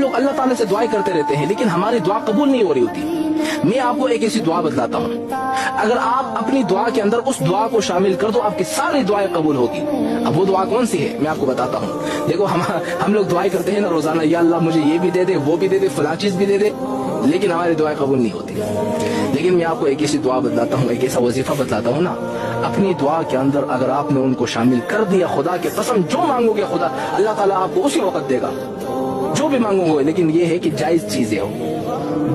लोग अल्लाह ताला से दुआएं करते रहते हैं, लेकिन हमारी दुआ कबूल नहीं हो रही होती। मैं आपको एक ऐसी दुआ बतलाता हूँ, अगर आप अपनी दुआ के अंदर उस दुआ को शामिल कर दो, आपकी सारी दुआएं कबूल होगी। अब वो दुआ कौन सी है, मैं आपको बताता हूँ। देखो, हम लोग दुआएं करते हैं ना रोजाना, या अल्लाह मुझे ये भी दे दे, वो भी दे दे, फला चीज भी दे दे, लेकिन हमारी दुआएं कबूल नहीं होती। लेकिन मैं आपको एक ऐसी दुआ बतलाता हूँ, एक ऐसा वजीफा बतलाता हूँ ना, अपनी दुआ के अंदर अगर आपने उनको शामिल कर दिया, खुदा के कसम जो मांगोगे खुदा अल्लाह ताला आपको उसी वक्त देगा, जो भी मांगोगे। लेकिन ये है कि जायज चीजें हो,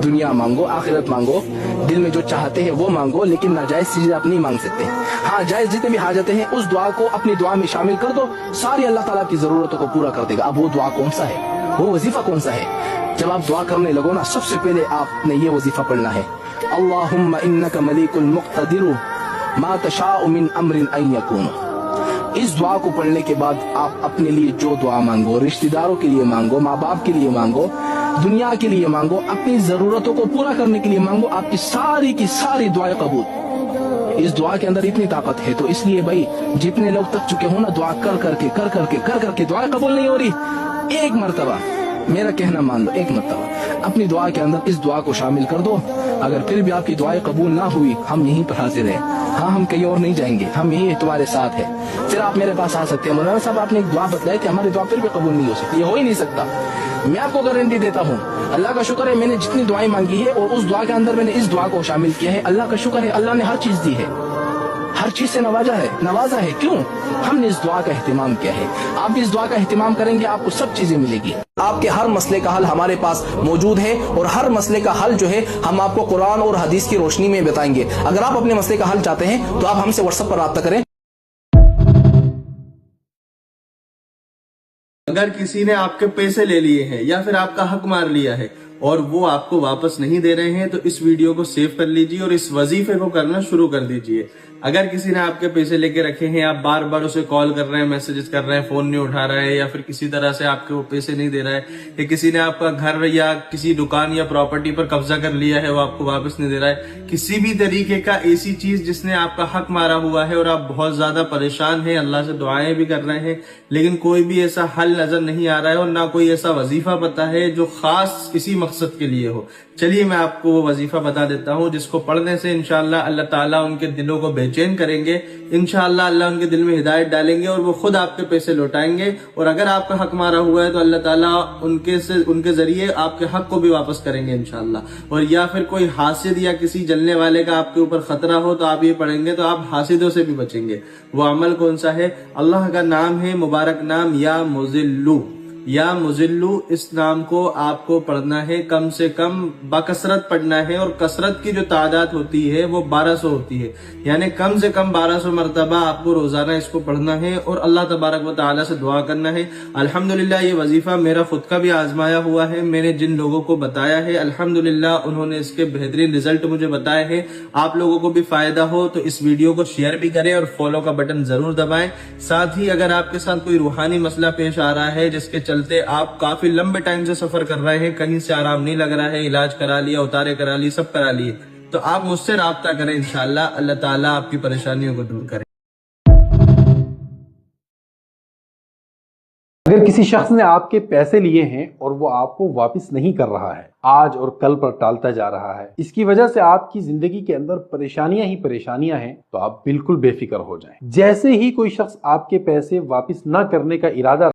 दुनिया मांगो, आखिरत मांगो, दिल में जो चाहते हैं वो मांगो, लेकिन नाजायज चीजें आप नहीं मांग सकते। हाँ, जायज जितने भी हाजतें हैं उस दुआ को अपनी दुआ में शामिल कर दो, सारी अल्लाह ताला की जरूरतों को पूरा कर देगा। अब वो दुआ कौन सा है, वो वजीफा कौन सा है? जब आप दुआ करने लगो ना, सबसे पहले आपने ये वजीफा पढ़ना है, अल्लाहुम्मा इन्नका मलिकुल मुक़्तदिरु मा तशाउ मिन अम्रिन अन यकून। इस दुआ को पढ़ने के बाद आप अपने लिए जो दुआ मांगो, रिश्तेदारों के लिए मांगो, माँ बाप के लिए मांगो, दुनिया के लिए मांगो, अपनी जरूरतों को पूरा करने के लिए मांगो, आपकी सारी की सारी दुआएं कबूल। इस दुआ के अंदर इतनी ताकत है, तो इसलिए भाई जितने लोग तक चुके हो ना, दुआ कर करके दुआ कबूल नहीं हो रही, एक मर्तबा मेरा कहना मान लो, एक मर्तबा अपनी दुआ के अंदर इस दुआ को शामिल कर दो। अगर फिर भी आपकी दुआएं कबूल ना हुई, हम यहीं पर हाजिर हैं। हाँ, हम कहीं और नहीं जाएंगे, हम यहीं तुम्हारे साथ हैं। फिर आप मेरे पास आ सकते हैं, मौलाना साहब आपने एक दुआ बताई थी, हमारी दुआ फिर भी कबूल नहीं हो सकती, ये हो ही नहीं सकता। मैं आपको गारंटी देता हूँ, अल्लाह का शुक्र है मैंने जितनी दुआएं मांगी है और उस दुआ के अंदर मैंने इस दुआ को शामिल किया है, अल्लाह का शुक्र है, अल्लाह ने हर चीज दी है, हर चीज से नवाजा है। क्यों? हमने इस दुआ का एहतिमाम किया है। आप भी इस दुआ का एहतिमाम करेंगे, आपको सब चीजें मिलेगी। आपके हर मसले का हल हमारे पास मौजूद है, और हर मसले का हल जो है हम आपको कुरान और हदीस की रोशनी में बताएंगे। अगर आप अपने मसले का हल चाहते हैं तो आप हमसे व्हाट्सएप पर राब्ता करें। अगर किसी ने आपके पैसे ले लिए हैं या फिर आपका हक मार लिया है और वो आपको वापस नहीं दे रहे हैं, तो इस वीडियो को सेव कर लीजिए और इस वजीफे को करना शुरू कर दीजिए। अगर किसी ने आपके पैसे लेके रखे हैं, आप बार बार उसे कॉल कर रहे हैं, मैसेजेस कर रहे हैं, फोन नहीं उठा रहा है, या फिर किसी तरह से आपके वो पैसे नहीं दे रहा है, या किसी ने आपका घर या किसी दुकान या प्रॉपर्टी पर कब्जा कर लिया है, वो आपको वापस नहीं दे रहा है, किसी भी तरीके का ऐसी चीज जिसने आपका हक मारा हुआ है और आप बहुत ज्यादा परेशान हैं, अल्लाह से दुआएं भी कर रहे हैं, लेकिन कोई भी ऐसा हल नजर नहीं आ रहा है और ना कोई ऐसा वजीफा पता है जो खास इसी मकसद के लिए हो, चलिए मैं आपको वो वजीफा बता देता हूँ, जिसको पढ़ने से इंशाअल्लाह अल्लाह ताला उनके दिलों को बेचैन करेंगे, इंशाअल्लाह अल्लाह उनके दिल में हिदायत डालेंगे और वो खुद आपके पैसे लौटाएंगे। और अगर आपका हक मारा हुआ है तो अल्लाह ताला उनके जरिए आपके हक को भी वापस करेंगे इंशाअल्लाह। और या फिर कोई हासिद या किसी जलने वाले का आपके ऊपर खतरा हो तो आप ये पढ़ेंगे तो आप हासिदों से भी बचेंगे। वो अमल कौन सा है? अल्लाह का नाम है, मुबारक नाम या मुजिल्लू, या मुजिल्लू, इस नाम को आपको पढ़ना है, कम से कम बकसरत पढ़ना है, और कसरत की जो तादाद होती है वो 1200 होती है, यानी कम से कम 1200 मरतबा आपको रोजाना इसको पढ़ना है और अल्लाह तबारक व तआला से दुआ करना है। अल्हम्दुलिल्लाह ये वजीफा मेरा खुद का भी आजमाया हुआ है, मैंने जिन लोगों को बताया है अल्हम्दुलिल्लाह उन्होंने इसके बेहतरीन रिजल्ट मुझे बताए हैं। आप लोगों को भी फायदा हो तो इस वीडियो को शेयर भी करें और फॉलो का बटन जरूर दबाएं। साथ ही अगर आपके साथ कोई रूहानी मसला पेश आ रहा है जिसके चलते आप काफी लंबे टाइम से सफर कर रहे हैं, कहीं से आराम नहीं लग रहा है, इलाज करा लिया, उतारे करा लिए, सब करा लिए, तो आप मुझसे राब्ता करें, इंशाअल्लाह अल्लाह ताला आपकी परेशानियों को दूर करे। अगर किसी शख्स ने आपके पैसे लिए हैं और वो आपको वापस नहीं कर रहा है, आज और कल पर टालता जा रहा है, इसकी वजह से आपकी जिंदगी के अंदर परेशानियां ही परेशानियां हैं, तो आप बिल्कुल बेफिक्र हो जाएं। जैसे ही कोई शख्स आपके पैसे वापस ना करने का इरादा